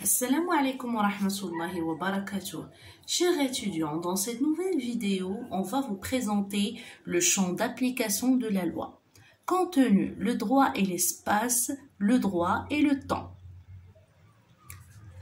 Assalamu alaikum wa rahmatullahi wa barakatuh. Chers étudiants, dans cette nouvelle vidéo, on va vous présenter le champ d'application de la loi. Contenu, le droit et l'espace, le droit et le temps.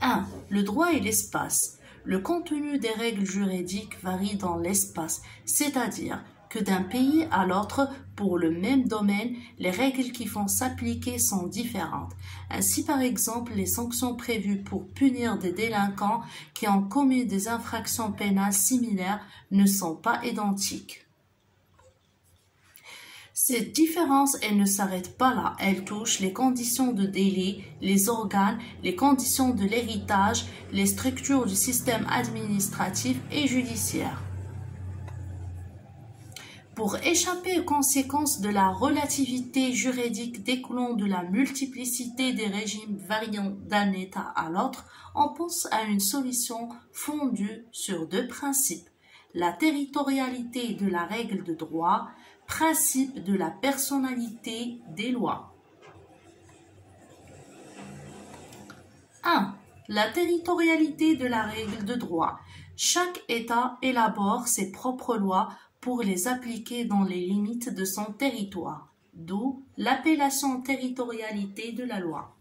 1. Le droit et l'espace. Le contenu des règles juridiques varie dans l'espace, c'est-à-dire que d'un pays à l'autre, pour le même domaine, les règles qui vont s'appliquer sont différentes. Ainsi, par exemple, les sanctions prévues pour punir des délinquants qui ont commis des infractions pénales similaires ne sont pas identiques. Cette différence, elle ne s'arrête pas là. Elle touche les conditions de délai, les organes, les conditions de l'héritage, les structures du système administratif et judiciaire. Pour échapper aux conséquences de la relativité juridique découlant de la multiplicité des régimes variant d'un État à l'autre, on pense à une solution fondue sur deux principes: la territorialité de la règle de droit, principe de la personnalité des lois. 1. La territorialité de la règle de droit. Chaque État élabore ses propres lois pour les appliquer dans les limites de son territoire, d'où l'appellation territorialité de la loi.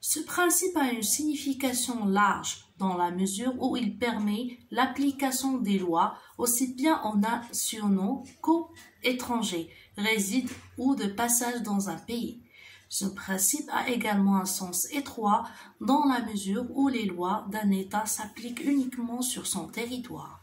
Ce principe a une signification large dans la mesure où il permet l'application des lois aussi bien aux nationaux qu'aux étrangers, résidents ou de passage dans un pays. Ce principe a également un sens étroit dans la mesure où les lois d'un État s'appliquent uniquement sur son territoire.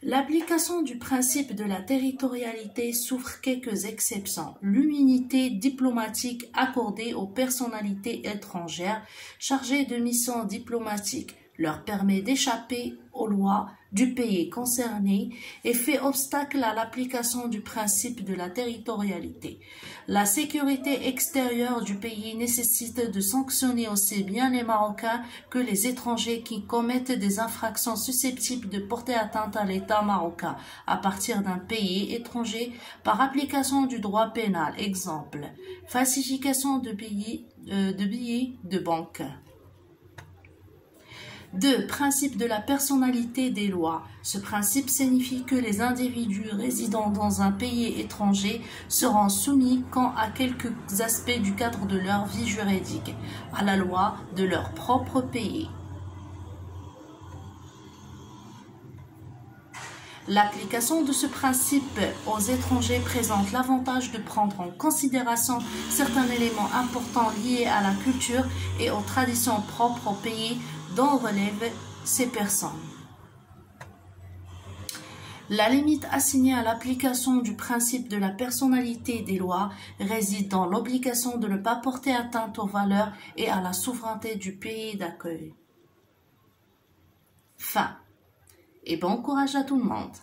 L'application du principe de la territorialité souffre quelques exceptions. L'immunité diplomatique accordée aux personnalités étrangères chargées de missions diplomatiques leur permet d'échapper aux lois du pays concerné et fait obstacle à l'application du principe de la territorialité. La sécurité extérieure du pays nécessite de sanctionner aussi bien les Marocains que les étrangers qui commettent des infractions susceptibles de porter atteinte à l'État marocain à partir d'un pays étranger par application du droit pénal. Exemple, falsification de billets de banque. 2. Principe de la personnalité des lois. Ce principe signifie que les individus résidant dans un pays étranger seront soumis, quant à quelques aspects du cadre de leur vie juridique, à la loi de leur propre pays. L'application de ce principe aux étrangers présente l'avantage de prendre en considération certains éléments importants liés à la culture et aux traditions propres au pays dont relèvent ces personnes. La limite assignée à l'application du principe de la personnalité des lois réside dans l'obligation de ne pas porter atteinte aux valeurs et à la souveraineté du pays d'accueil. Fin. Et bon courage à tout le monde.